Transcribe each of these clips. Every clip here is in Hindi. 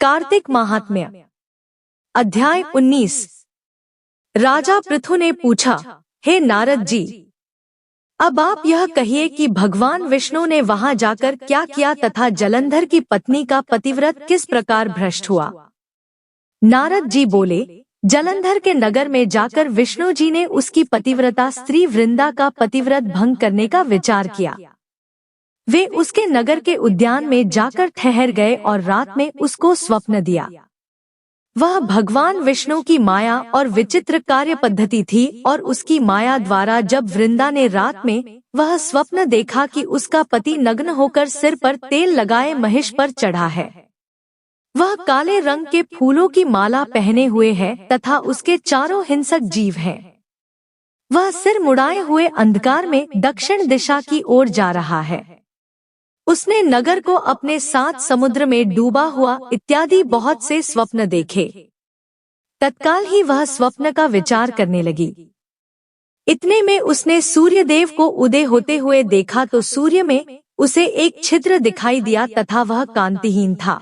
कार्तिक महात्म्य अध्याय 19। राजा पृथु ने पूछा, हे नारद जी, अब आप यह कहिए कि भगवान विष्णु ने वहां जाकर क्या किया तथा जलंधर की पत्नी का पतिव्रत किस प्रकार भ्रष्ट हुआ। नारद जी बोले, जलंधर के नगर में जाकर विष्णु जी ने उसकी पतिव्रता स्त्री वृंदा का पतिव्रत भंग करने का विचार किया। वे उसके नगर के उद्यान में जाकर ठहर गए और रात में उसको स्वप्न दिया। वह भगवान विष्णु की माया और विचित्र कार्य पद्धति थी और उसकी माया द्वारा जब वृंदा ने रात में वह स्वप्न देखा कि उसका पति नग्न होकर सिर पर तेल लगाए महिष पर चढ़ा है, वह काले रंग के फूलों की माला पहने हुए है तथा उसके चारों हिंसक जीव हैं। वह सिर मुड़ाए हुए अंधकार में दक्षिण दिशा की ओर जा रहा है। उसने नगर को अपने साथ समुद्र में डूबा हुआ इत्यादि बहुत से स्वप्न देखे। तत्काल ही वह स्वप्न का विचार करने लगी। इतने में उसने सूर्यदेव को उदय होते हुए देखा तो सूर्य में उसे एक छिद्र दिखाई दिया तथा वह कांतिहीन था।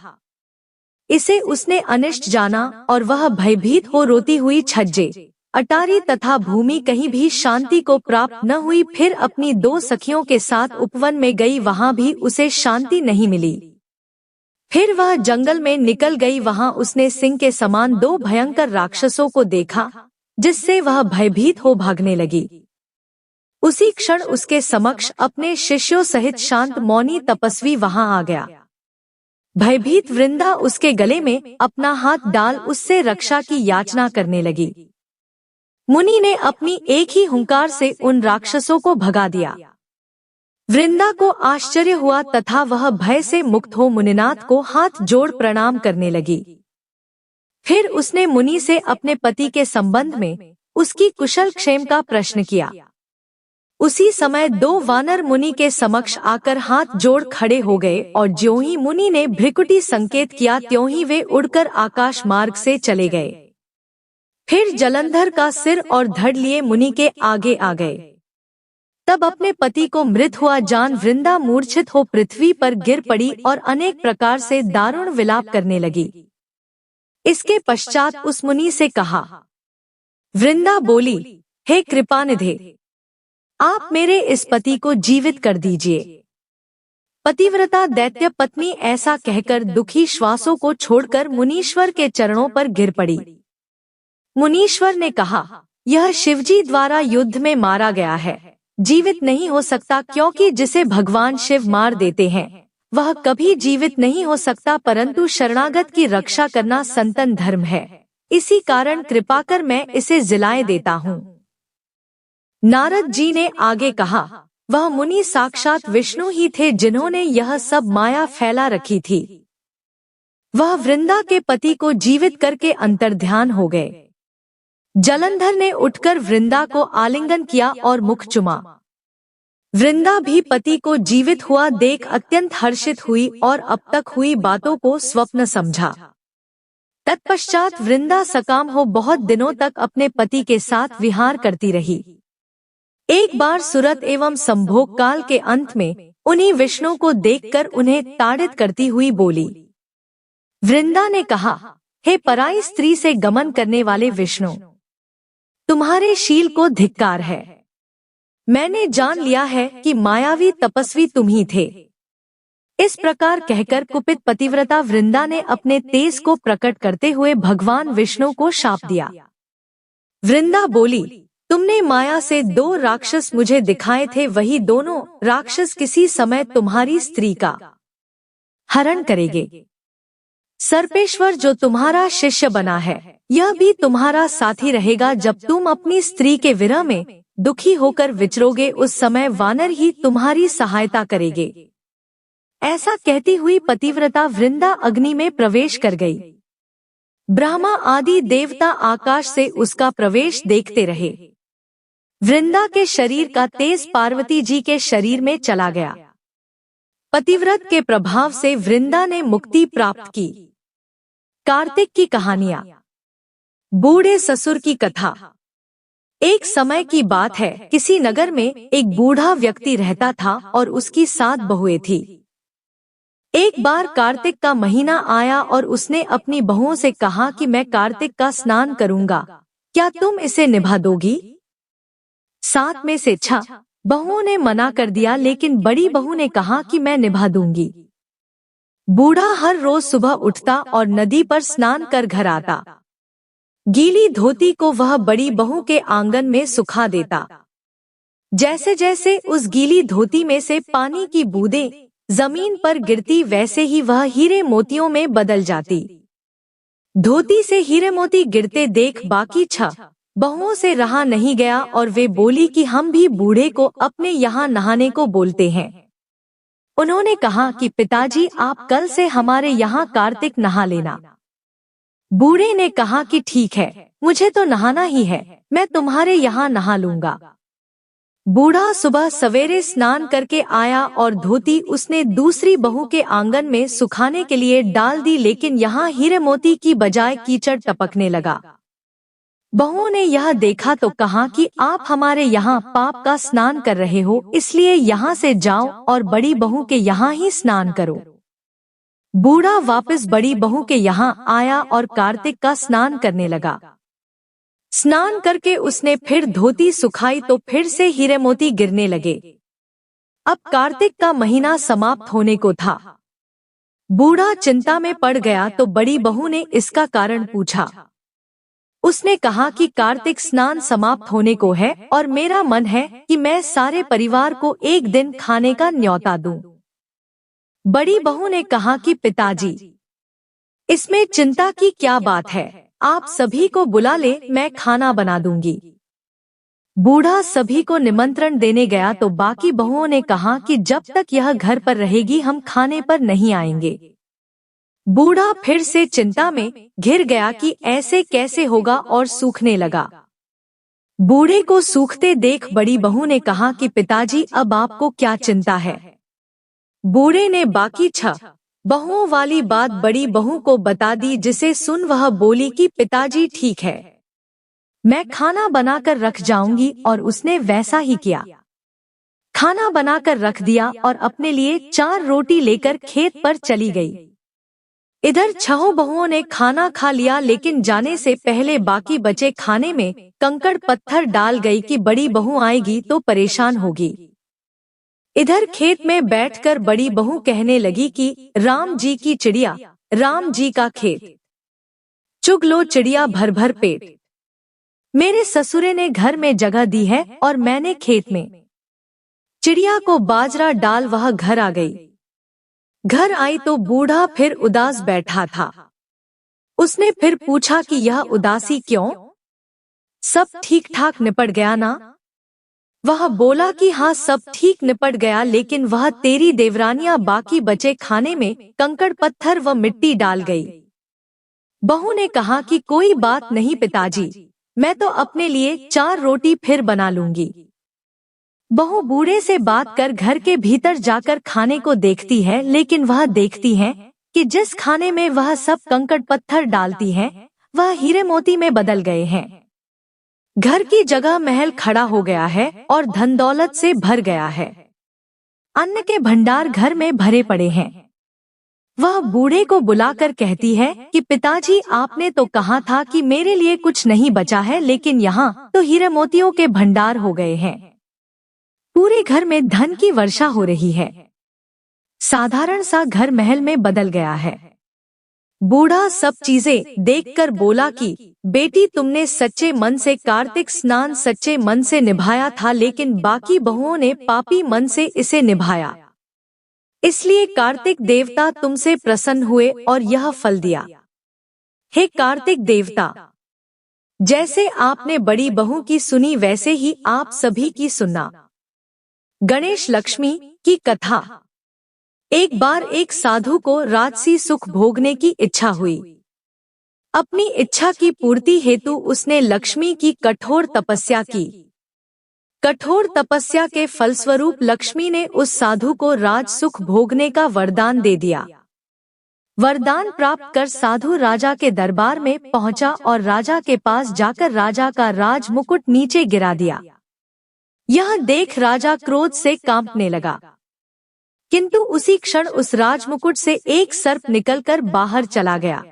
इसे उसने अनिष्ट जाना और वह भयभीत हो रोती हुई छज्जे, अटारी तथा भूमि कहीं भी शांति को प्राप्त न हुई। फिर अपनी दो सखियों के साथ उपवन में गई, वहां भी उसे शांति नहीं मिली। फिर वह जंगल में निकल गई, वहां उसने सिंह के समान दो भयंकर राक्षसों को देखा, जिससे वह भयभीत हो भागने लगी। उसी क्षण उसके समक्ष अपने शिष्यों सहित शांत मौनी तपस्वी वहां आ गया। भयभीत वृंदा उसके गले में अपना हाथ डाल उससे रक्षा की याचना करने लगी। मुनि ने अपनी एक ही हुंकार से उन राक्षसों को भगा दिया। वृंदा को आश्चर्य हुआ तथा वह भय से मुक्त हो मुनिनाथ को हाथ जोड़ प्रणाम करने लगी। फिर उसने मुनि से अपने पति के संबंध में उसकी कुशल क्षेम का प्रश्न किया। उसी समय दो वानर मुनि के समक्ष आकर हाथ जोड़ खड़े हो गए और ज्यों ही मुनि ने भ्रिकुटी संकेत किया त्यों ही वे उड़कर आकाश मार्ग से चले गए। फिर जलंधर का सिर और धड़ लिए मुनि के आगे आ गए। तब अपने पति को मृत हुआ जान वृंदा मूर्छित हो पृथ्वी पर गिर पड़ी और अनेक प्रकार से दारुण विलाप करने लगी। इसके पश्चात उस मुनि से कहा, वृंदा बोली, हे कृपानिधे, आप मेरे इस पति को जीवित कर दीजिए। पतिव्रता दैत्य पत्नी ऐसा कहकर दुखी श्वासों को छोड़कर मुनीश्वर के चरणों पर गिर पड़ी। मुनीश्वर ने कहा, यह शिवजी द्वारा युद्ध में मारा गया है, जीवित नहीं हो सकता, क्योंकि जिसे भगवान शिव मार देते हैं वह कभी जीवित नहीं हो सकता, परंतु शरणागत की रक्षा करना सनातन धर्म है। इसी कारण कृपा कर मैं इसे जिलाए देता हूँ। नारद जी ने आगे कहा, वह मुनि साक्षात विष्णु ही थे जिन्होंने यह सब माया फैला रखी थी। वह वृंदा के पति को जीवित करके अंतर्ध्यान हो गए। जलंधर ने उठकर वृंदा को आलिंगन किया और मुख चुमा। वृंदा भी पति को जीवित हुआ देख अत्यंत हर्षित हुई और अब तक हुई बातों को स्वप्न समझा। तत्पश्चात वृंदा सकाम हो बहुत दिनों तक अपने पति के साथ विहार करती रही। एक बार सुरत एवं संभोग काल के अंत में उन्हीं विष्णु को देखकर उन्हें ताड़ित करती हुई बोली। वृंदा ने कहा, हे पराई स्त्री से गमन करने वाले विष्णु, तुम्हारे शील को धिक्कार है। मैंने जान लिया है कि मायावी तपस्वी तुम ही थे। इस प्रकार कहकर कुपित पतिव्रता वृंदा ने अपने तेज को प्रकट करते हुए भगवान विष्णु को शाप दिया। वृंदा बोली, तुमने माया से दो राक्षस मुझे दिखाए थे, वही दोनों राक्षस किसी समय तुम्हारी स्त्री का हरण करेंगे। सर्पेश्वर जो तुम्हारा शिष्य बना है, यह भी तुम्हारा साथी रहेगा। जब तुम अपनी स्त्री के विरह में दुखी होकर विचरोगे, उस समय वानर ही तुम्हारी सहायता करेंगे। ऐसा कहती हुई पतिव्रता वृंदा अग्नि में प्रवेश कर गई। ब्रह्मा आदि देवता आकाश से उसका प्रवेश देखते रहे। वृंदा के शरीर का तेज पार्वती जी के शरीर में चला गया। पतिव्रत के प्रभाव से वृंदा ने मुक्ति प्राप्त की। कार्तिक की कहानियां। बूढ़े ससुर की कथा। एक समय की बात है, किसी नगर में एक बूढ़ा व्यक्ति रहता था और उसकी 7 बहुएं थी। एक बार कार्तिक का महीना आया और उसने अपनी बहुओं से कहा कि मैं कार्तिक का स्नान करूंगा, क्या तुम इसे निभा दोगी? 7 में से 6 बहुओं ने मना कर दिया, लेकिन बड़ी बहू ने कहा कि मैं निभा दूंगी। बूढ़ा हर रोज सुबह उठता और नदी पर स्नान कर घर आता। गीली धोती को वह बड़ी बहू के आंगन में सुखा देता। जैसे जैसे उस गीली धोती में से पानी की बूंदें जमीन पर गिरती, वैसे ही वह हीरे मोतियों में बदल जाती। धोती से हीरे मोती गिरते देख बाकी 6 बहुओं से रहा नहीं गया और वे बोली कि हम भी बूढ़े को अपने यहाँ नहाने को बोलते हैं। उन्होंने कहा कि पिताजी, आप कल से हमारे यहाँ कार्तिक नहा लेना। बूढ़े ने कहा कि ठीक है, मुझे तो नहाना ही है, मैं तुम्हारे यहाँ नहा लूंगा। बूढ़ा सुबह सवेरे स्नान करके आया और धोती उसने दूसरी बहू के आंगन में सुखाने के लिए डाल दी, लेकिन यहाँ हीरे मोती की बजाय कीचड़ टपकने लगा। बहुओं ने यह देखा तो कहा कि आप हमारे यहाँ पाप का स्नान कर रहे हो, इसलिए यहाँ से जाओ और बड़ी बहू के यहाँ ही स्नान करो। बूढ़ा वापस बड़ी बहू के यहाँ आया और कार्तिक का स्नान करने लगा। स्नान करके उसने फिर धोती सुखाई तो फिर से हीरे मोती गिरने लगे। अब कार्तिक का महीना समाप्त होने को था। बूढ़ा चिंता में पड़ गया तो बड़ी बहू ने इसका कारण पूछा। उसने कहा कि कार्तिक स्नान समाप्त होने को है और मेरा मन है कि मैं सारे परिवार को एक दिन खाने का न्योता दूं। बड़ी बहू ने कहा कि पिताजी, इसमें चिंता की क्या बात है, आप सभी को बुला ले, मैं खाना बना दूंगी। बूढ़ा सभी को निमंत्रण देने गया तो बाकी बहुओं ने कहा कि जब तक यह घर पर रहेगी हम खाने पर नहीं आएंगे। बूढ़ा फिर से चिंता में घिर गया कि ऐसे कैसे होगा और सूखने लगा। बूढ़े को सूखते देख बड़ी बहू ने कहा कि पिताजी, अब आपको क्या चिंता है? बूढ़े ने बाकी 6 बहुओं वाली बात बड़ी बहू को बता दी, जिसे सुन वह बोली कि पिताजी ठीक है, मैं खाना बनाकर रख जाऊंगी। और उसने वैसा ही किया। खाना बनाकर रख दिया और अपने लिए 4 रोटी लेकर खेत पर चली गई। इधर 6 बहुओं ने खाना खा लिया, लेकिन जाने से पहले बाकी बचे खाने में कंकड़ पत्थर डाल गई कि बड़ी बहू आएगी तो परेशान होगी। इधर खेत में बैठकर बड़ी बहू कहने लगी कि राम जी की चिड़िया, राम जी का खेत, चुग लो चिड़िया भर भर पेट। मेरे ससुरे ने घर में जगह दी है और मैंने खेत में। चिड़िया को बाजरा डाल वह घर आ गई। घर आई तो बूढ़ा फिर उदास बैठा था। उसने फिर पूछा कि यह उदासी क्यों? सब ठीक ठाक निपट गया ना? वह बोला कि हाँ, सब ठीक निपट गया, लेकिन वह तेरी देवरानियां बाकी बचे खाने में कंकड़ पत्थर व मिट्टी डाल गई। बहू ने कहा कि कोई बात नहीं पिताजी, मैं तो अपने लिए 4 रोटी फिर बना लूंगी। बहू बूढ़े से बात कर घर के भीतर जाकर खाने को देखती है, लेकिन वह देखती है कि जिस खाने में वह सब कंकड़ पत्थर डालती है वह हीरे मोती में बदल गए हैं। घर की जगह महल खड़ा हो गया है और धन दौलत से भर गया है। अन्न के भंडार घर में भरे पड़े हैं। वह बूढ़े को बुलाकर कहती है कि पिताजी, आपने तो कहा था कि मेरे लिए कुछ नहीं बचा है, लेकिन यहाँ तो हीरे मोतियों के भंडार हो गए हैं। पूरे घर में धन की वर्षा हो रही है। साधारण सा घर महल में बदल गया है। बूढ़ा सब चीजें देखकर बोला कि बेटी, तुमने सच्चे मन से कार्तिक स्नान सच्चे मन से निभाया था, लेकिन बाकी बहुओं ने पापी मन से इसे निभाया, इसलिए कार्तिक देवता तुमसे प्रसन्न हुए और यह फल दिया। हे कार्तिक देवता, जैसे आपने बड़ी बहू की सुनी वैसे ही आप सभी की सुनना। गणेश लक्ष्मी की कथा। एक बार एक साधु को राजसी सुख भोगने की इच्छा हुई। अपनी इच्छा की पूर्ति हेतु उसने लक्ष्मी की कठोर तपस्या की। कठोर तपस्या के फलस्वरूप लक्ष्मी ने उस साधु को राज सुख भोगने का वरदान दे दिया। वरदान प्राप्त कर साधु राजा के दरबार में पहुंचा और राजा के पास जाकर राजा का राज मुकुट नीचे गिरा दिया। यह देख राजा क्रोध से कांपने लगा। किंतु उसी क्षण उस राजमुकुट से एक सर्प निकलकर बाहर चला गया।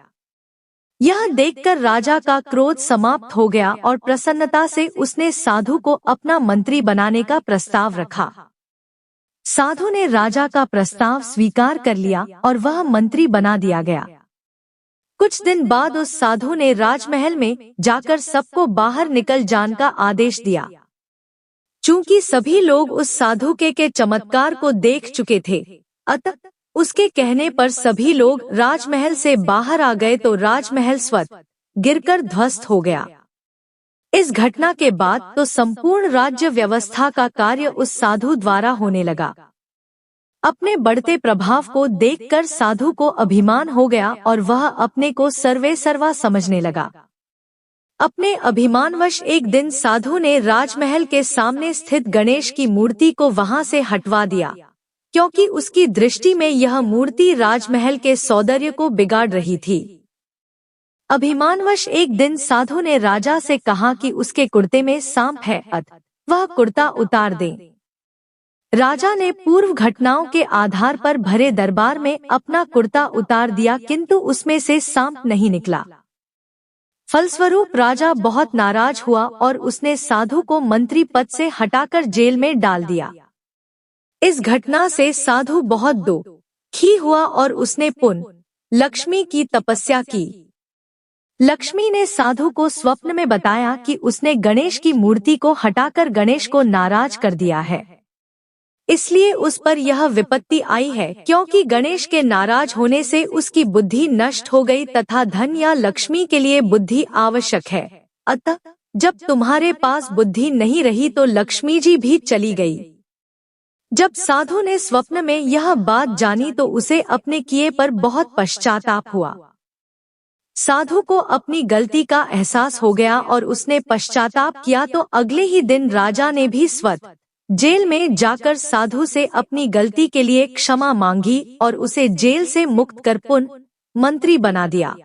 यह देखकर राजा का क्रोध समाप्त हो गया और प्रसन्नता से उसने साधु को अपना मंत्री बनाने का प्रस्ताव रखा। साधु ने राजा का प्रस्ताव स्वीकार कर लिया और वह मंत्री बना दिया गया। कुछ दिन बाद उस साधु ने राजमहल में जाकर सबको बाहर निकल जाने का आदेश दिया। चूंकि सभी लोग उस साधु के चमत्कार को देख चुके थे, अतः उसके कहने पर सभी लोग राजमहल से बाहर आ गए तो राजमहल स्वतः गिरकर ध्वस्त हो गया। इस घटना के बाद तो संपूर्ण राज्य व्यवस्था का कार्य उस साधु द्वारा होने लगा। अपने बढ़ते प्रभाव को देखकर साधु को अभिमान हो गया और वह अपने को सर्वेसर्वा समझने लगा। अपने अभिमानवश एक दिन साधु ने राजमहल के सामने स्थित गणेश की मूर्ति को वहां से हटवा दिया, क्योंकि उसकी दृष्टि में यह मूर्ति राजमहल के सौंदर्य को बिगाड़ रही थी। अभिमानवश एक दिन साधु ने राजा से कहा कि उसके कुर्ते में सांप है, अतः वह कुर्ता उतार दे। राजा ने पूर्व घटनाओं के आधार पर भरे दरबार में अपना कुर्ता उतार दिया, किंतु उसमें से सांप नहीं निकला। फलस्वरूप राजा बहुत नाराज हुआ और उसने साधु को मंत्री पद से हटाकर जेल में डाल दिया। इस घटना से साधु बहुत दुखी हुआ और उसने पुनः लक्ष्मी की तपस्या की। लक्ष्मी ने साधु को स्वप्न में बताया कि उसने गणेश की मूर्ति को हटाकर गणेश को नाराज कर दिया है, इसलिए उस पर यह विपत्ति आई है, क्योंकि गणेश के नाराज होने से उसकी बुद्धि नष्ट हो गई तथा धन या लक्ष्मी के लिए बुद्धि आवश्यक है। अतः जब तुम्हारे पास बुद्धि नहीं रही तो लक्ष्मी जी भी चली गई। जब साधु ने स्वप्न में यह बात जानी तो उसे अपने किए पर बहुत पश्चाताप हुआ। साधु को अपनी गलती का एहसास हो गया और उसने पश्चाताप किया तो अगले ही दिन राजा ने भी स्वतः जेल में जाकर साधु से अपनी गलती के लिए क्षमा मांगी और उसे जेल से मुक्त कर पुनः मंत्री बना दिया।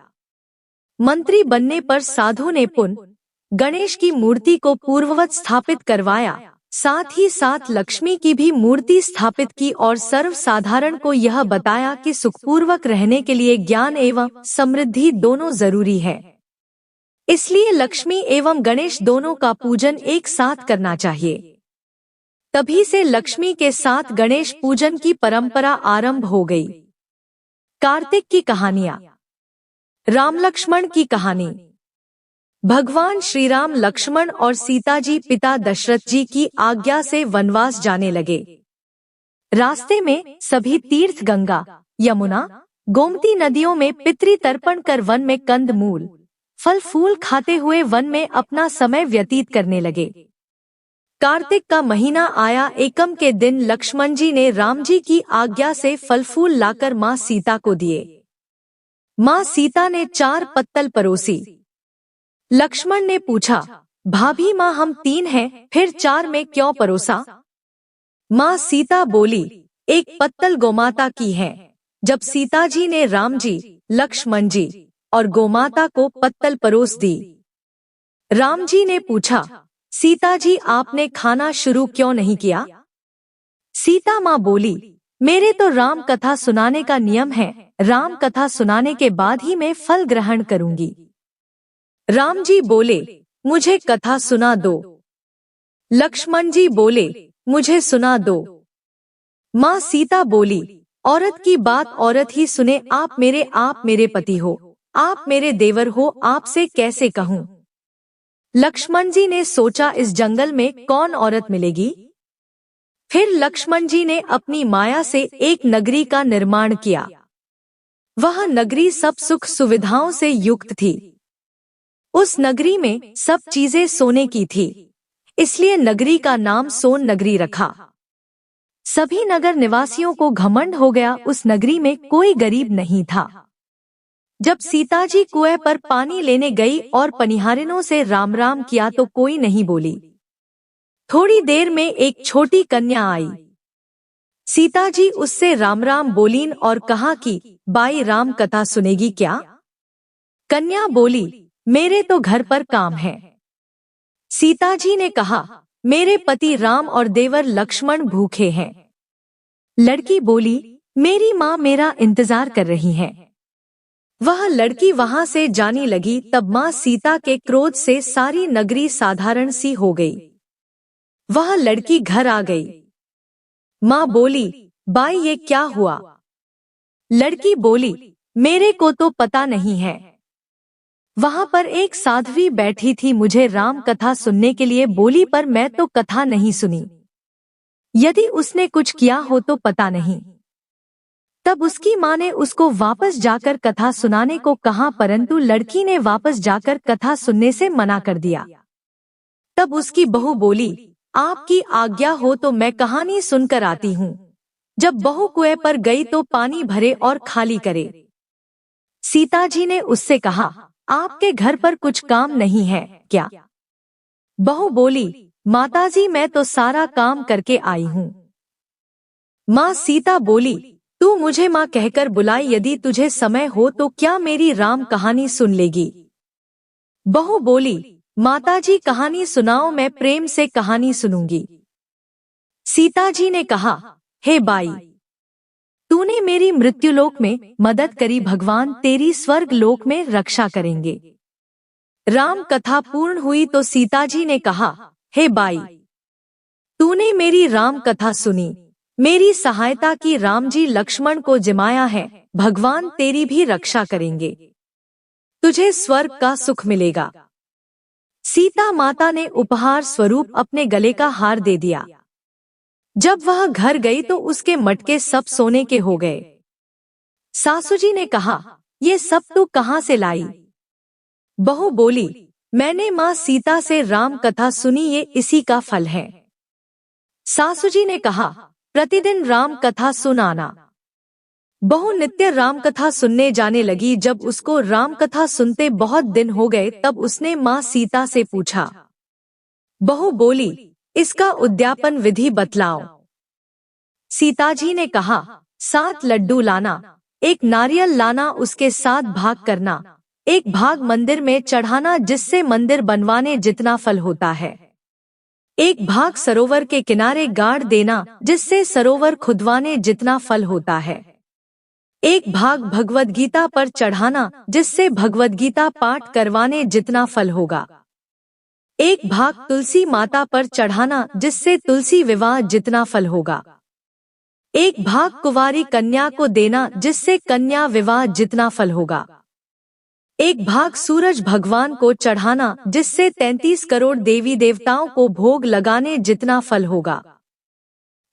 मंत्री बनने पर साधु ने पुनः गणेश की मूर्ति को पूर्ववत स्थापित करवाया, साथ ही साथ लक्ष्मी की भी मूर्ति स्थापित की और सर्वसाधारण को यह बताया कि सुखपूर्वक रहने के लिए ज्ञान एवं समृद्धि दोनों जरूरी है, इसलिए लक्ष्मी एवं गणेश दोनों का पूजन एक साथ करना चाहिए। तभी से लक्ष्मी के साथ गणेश पूजन की परंपरा आरंभ हो गई। कार्तिक की कहानियां। राम लक्ष्मण की कहानी। भगवान श्री राम लक्ष्मण और सीता जी पिता दशरथ जी की आज्ञा से वनवास जाने लगे। रास्ते में सभी तीर्थ गंगा, यमुना, गोमती नदियों में पितृ तर्पण कर वन में कंद मूल, फल फूल खाते हुए वन में अपना समय व्यतीत करने लगे। कार्तिक का महीना आया। एकम के दिन लक्ष्मण जी ने राम जी की आज्ञा से फल फूल लाकर माँ सीता को दिए। माँ सीता ने 4 पत्तल परोसी। लक्ष्मण ने पूछा, भाभी माँ हम 3 हैं, फिर 4 में क्यों परोसा? माँ सीता बोली, 1 पत्तल गोमाता की है। जब सीता जी ने राम जी, लक्ष्मण जी और गोमाता को पत्तल परोस दी। राम जी ने पूछा, सीता जी आपने खाना शुरू क्यों नहीं किया? सीता माँ बोली, मेरे तो राम कथा सुनाने का नियम है, राम कथा सुनाने के बाद ही मैं फल ग्रहण करूंगी। राम जी बोले, मुझे कथा सुना दो। लक्ष्मण जी बोले, मुझे सुना दो। माँ सीता बोली, औरत की बात औरत ही सुने, आप मेरे पति हो, आप मेरे देवर हो, आपसे कैसे कहूँ? लक्ष्मण जी ने सोचा इस जंगल में कौन औरत मिलेगी? फिर लक्ष्मण जी ने अपनी माया से एक नगरी का निर्माण किया। वह नगरी सब सुख सुविधाओं से युक्त थी। उस नगरी में सब चीजें सोने की थी, इसलिए नगरी का नाम सोन नगरी रखा। सभी नगर निवासियों को घमंड हो गया, उस नगरी में कोई गरीब नहीं था। जब सीता जी कुएं पर पानी लेने गई और पनिहारिनों से राम राम किया तो कोई नहीं बोली। थोड़ी देर में एक छोटी कन्या आई। सीता जी उससे राम राम बोलीं और कहा कि बाई राम कथा सुनेगी क्या? कन्या बोली, मेरे तो घर पर काम है। सीता जी ने कहा, मेरे पति राम और देवर लक्ष्मण भूखे हैं। लड़की बोली, मेरी माँ मेरा इंतजार कर रही है। वह लड़की वहां से जाने लगी। तब माँ सीता के क्रोध से सारी नगरी साधारण सी हो गई। वह लड़की घर आ गई। माँ बोली, बाई ये क्या हुआ? लड़की बोली, मेरे को तो पता नहीं है। वहां पर एक साध्वी बैठी थी, मुझे राम कथा सुनने के लिए बोली, पर मैं तो कथा नहीं सुनी। यदि उसने कुछ किया हो तो पता नहीं। तब उसकी माँ ने उसको वापस जाकर कथा सुनाने को कहा, परंतु लड़की ने वापस जाकर कथा सुनने से मना कर दिया। तब उसकी बहू बोली, आपकी आज्ञा हो तो मैं कहानी सुनकर आती हूँ। जब बहू कुएं पर गई तो पानी भरे और खाली करे। सीता जी ने उससे कहा, आपके घर पर कुछ काम नहीं है क्या? बहू बोली, माताजी मैं तो सारा काम करके आई हूँ। माँ सीता बोली, तू मुझे माँ कहकर बुलाई, यदि तुझे समय हो तो क्या मेरी राम कहानी सुन लेगी? बहू बोली, माताजी कहानी सुनाओ, मैं प्रेम से कहानी सुनूंगी। सीता जी ने कहा, हे बाई, तूने मेरी मृत्युलोक में मदद करी, भगवान तेरी स्वर्ग लोक में रक्षा करेंगे। राम कथा पूर्ण हुई तो सीता जी ने कहा, हे बाई, तूने मेरी राम कथा सुनी, मेरी सहायता की, राम जी लक्ष्मण को जिमाया है, भगवान तेरी भी रक्षा करेंगे, तुझे स्वर्ग का सुख मिलेगा। सीता माता ने उपहार स्वरूप अपने गले का हार दे दिया। जब वह घर गई तो उसके मटके सब सोने के हो गए। सासू जी ने कहा, ये सब तू कहाँ से लाई? बहू बोली, मैंने माँ सीता से राम कथा सुनी, ये इसी का फल है। सासू जी ने कहा, प्रतिदिन राम कथा सुन आना। बहू नित्य राम कथा सुनने जाने लगी। जब उसको राम कथा सुनते बहुत दिन हो गए तब उसने माँ सीता से पूछा। बहू बोली, इसका उद्यापन विधि बतलाओ। सीता जी ने कहा, 7 लड्डू लाना, 1 नारियल लाना, उसके 7 भाग करना, 1 भाग मंदिर में चढ़ाना जिससे मंदिर बनवाने जितना फल होता है, 1 भाग सरोवर के किनारे गाड़ देना जिससे सरोवर खुदवाने जितना फल होता है, 1 भाग भगवद गीता पर चढ़ाना जिससे भगवद गीता पाठ करवाने जितना फल होगा, 1 भाग तुलसी माता पर चढ़ाना जिससे तुलसी विवाह जितना फल होगा, 1 भाग कुंवारी कन्या को देना जिससे कन्या विवाह जितना फल होगा, 1 भाग सूरज भगवान को चढ़ाना जिससे 33 करोड़ देवी देवताओं को भोग लगाने जितना फल होगा।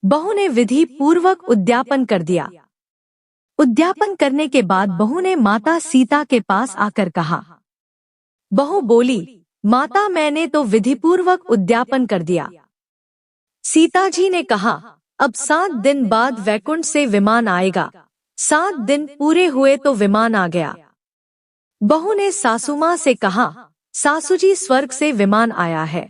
बहू ने विधि पूर्वक उद्यापन कर दिया। उद्यापन करने के बाद बहू ने माता सीता के पास आकर कहा। बहू बोली, माता मैंने तो विधिपूर्वक उद्यापन कर दिया। सीता जी ने कहा, अब 7 दिन बाद वैकुंठ से विमान आएगा। 7 दिन पूरे हुए तो विमान आ गया। बहू ने सासू माँ से कहा, सासू जी स्वर्ग से विमान आया है।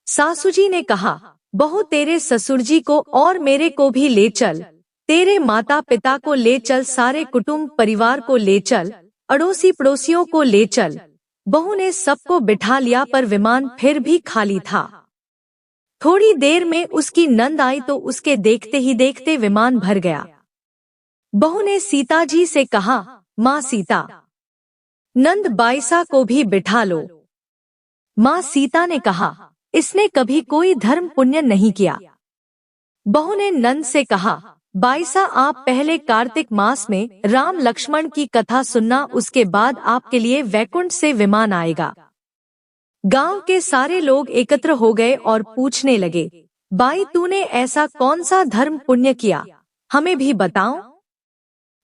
सासू जी ने कहा, बहू तेरे ससुर जी को और मेरे को भी ले चल, तेरे माता पिता को ले चल, सारे कुटुंब परिवार को ले चल, अड़ोसी पड़ोसियों को ले चल। बहू ने सबको बिठा लिया पर विमान फिर भी खाली था। थोड़ी देर में उसकी नंद आई तो उसके देखते ही देखते विमान भर गया। बहू ने सीता जी से कहा, माँ सीता, नंद बाईसा को भी बिठा लो। माँ सीता ने कहा, इसने कभी कोई धर्म पुण्य नहीं किया। बहू ने नंद से कहा, बाईसा आप पहले कार्तिक मास में राम लक्ष्मण की कथा सुनना, उसके बाद आपके लिए वैकुंठ से विमान आएगा। गांव के सारे लोग एकत्र हो गए और पूछने लगे, बाई तूने ऐसा कौन सा धर्म पुण्य किया, हमें भी बताओ।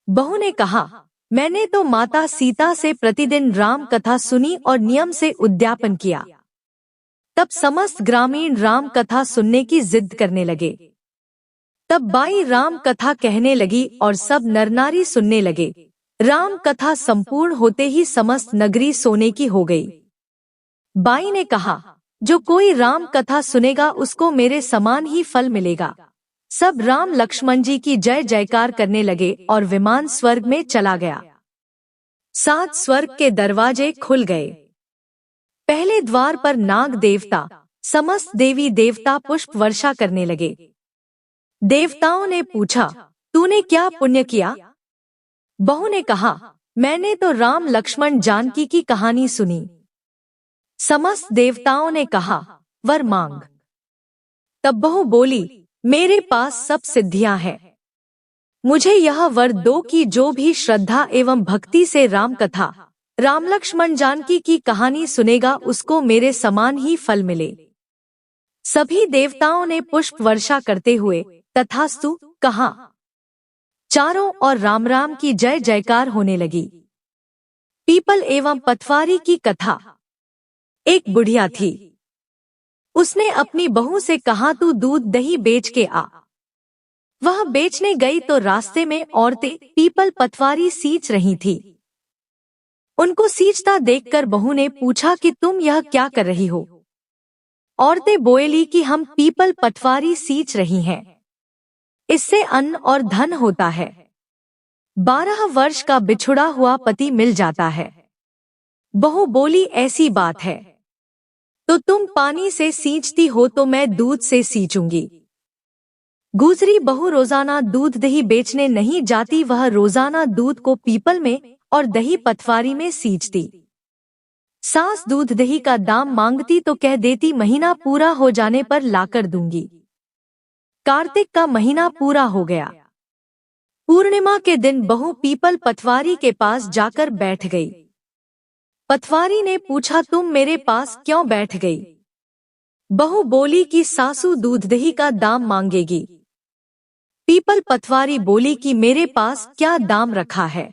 बहू ने कहा, मैंने तो माता सीता से प्रतिदिन राम कथा सुनी और नियम से उद्यापन किया। तब समस्त ग्रामीण राम कथा सुनने की जिद करने लगे। तब बाई राम कथा कहने लगी और सब नरनारी सुनने लगे। राम कथा संपूर्ण होते ही समस्त नगरी सोने की हो गई। बाई ने कहा, जो कोई राम कथा सुनेगा उसको मेरे समान ही फल मिलेगा। सब राम लक्ष्मण जी की जय जयकार करने लगे और विमान स्वर्ग में चला गया। 7 स्वर्ग के दरवाजे खुल गए। पहले द्वार पर नाग देवता, समस्त देवी देवता पुष्प वर्षा करने लगे। देवताओं ने पूछा, तूने क्या पुण्य किया? बहू ने कहा, मैंने तो राम लक्ष्मण जानकी की कहानी सुनी। समस्त देवताओं ने कहा, वर मांग। तब बहू बोली, मेरे पास सब सिद्धियां हैं। मुझे यह वर दो कि जो भी श्रद्धा एवं भक्ति से राम कथा, राम लक्ष्मण जानकी की कहानी सुनेगा उसको मेरे समान ही फल मिले। सभी देवताओं ने पुष्प वर्षा करते हुए तथास्तु कहा। चारों ओर राम राम की जय जयकार होने लगी। पीपल एवं पटवारी की कथा। एक बुढ़िया थी। उसने अपनी बहू से कहा, तू दूध दही बेच के आ। वह बेचने गई तो रास्ते में औरतें पीपल पटवारी सींच रही थी। उनको सींचता देखकर बहू ने पूछा कि तुम यह क्या कर रही हो? औरतें बोली कि हम पीपल पटवारी सींच रही हैं। इससे अन्न और धन होता है। 12 वर्ष का बिछुड़ा हुआ पति मिल जाता है। बहू बोली, ऐसी बात है तो तुम पानी से सींचती हो तो मैं दूध से सींचूंगी। गुजरी बहू रोजाना दूध दही बेचने नहीं जाती, वह रोजाना दूध को पीपल में और दही पटवारी में सींचती। सास दूध दही का दाम मांगती तो कह देती, महीना पूरा हो जाने पर लाकर दूंगी। कार्तिक का महीना पूरा हो गया। पूर्णिमा के दिन बहू पीपल पटवारी के पास जाकर बैठ गई। पटवारी ने पूछा, तुम मेरे पास क्यों बैठ गई? बहू बोली कि सासू दूध दही का दाम मांगेगी। पीपल पटवारी बोली कि मेरे पास क्या दाम रखा है?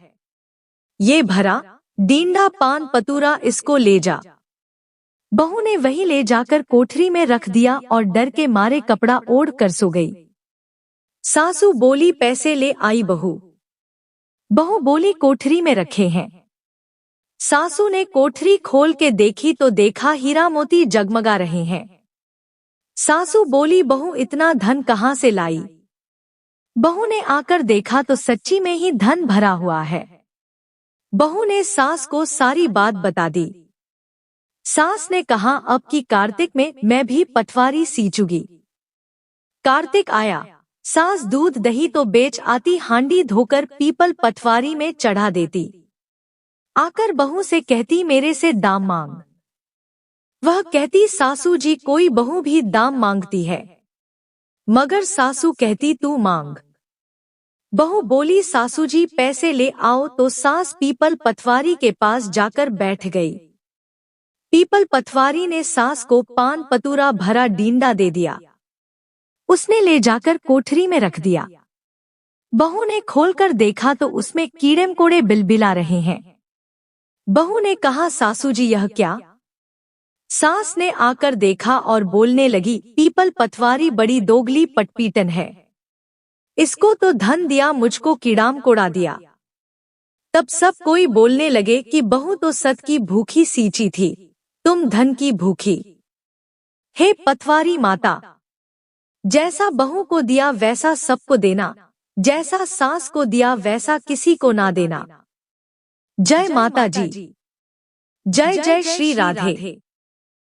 ये भरा डींडा पान पतूरा, इसको ले जा। बहू ने वही ले जाकर कोठरी में रख दिया और डर के मारे कपड़ा ओढ़ कर सो गई। सासू बोली, पैसे ले आई बहू। बहू बोली, कोठरी में रखे हैं। सासू ने कोठरी खोल के देखी तो देखा हीरा मोती जगमगा रहे हैं। सासू बोली, बहू इतना धन कहाँ से लाई? बहू ने आकर देखा तो सच्ची में ही धन भरा हुआ है। बहू ने सास को सारी बात बता दी। सास ने कहा, अब की कार्तिक में मैं भी पटवारी सींचूंगी। कार्तिक आया, सास दूध दही तो बेच आती, हांडी धोकर पीपल पटवारी में चढ़ा देती। आकर बहू से कहती, मेरे से दाम मांग। वह कहती, सासू जी कोई बहू भी दाम मांगती है, मगर सासू कहती तू मांग। बहू बोली, सासू जी पैसे ले आओ। तो सास पीपल पटवारी के पास जाकर बैठ गई। पीपल पटवारी ने सास को पान पतूरा भरा डींडा दे दिया। उसने ले जाकर कोठरी में रख दिया। बहू ने खोलकर देखा तो उसमें कीड़े मकोड़े बिलबिला रहे हैं। बहू ने कहा, सासू जी यह क्या? सास ने आकर देखा और बोलने लगी, पीपल पटवारी बड़ी दोगली पटपीटन है। इसको तो धन दिया, मुझको कीड़ा मकोड़ा दिया। तब सब कोई बोलने लगे कि बहू तो सत की भूखी सींची थी, तुम धन की भूखी। हे पटवारी माता, जैसा बहू को दिया वैसा सबको देना, जैसा सास को दिया वैसा किसी को ना देना। जय माता जी। जय जय श्री राधे।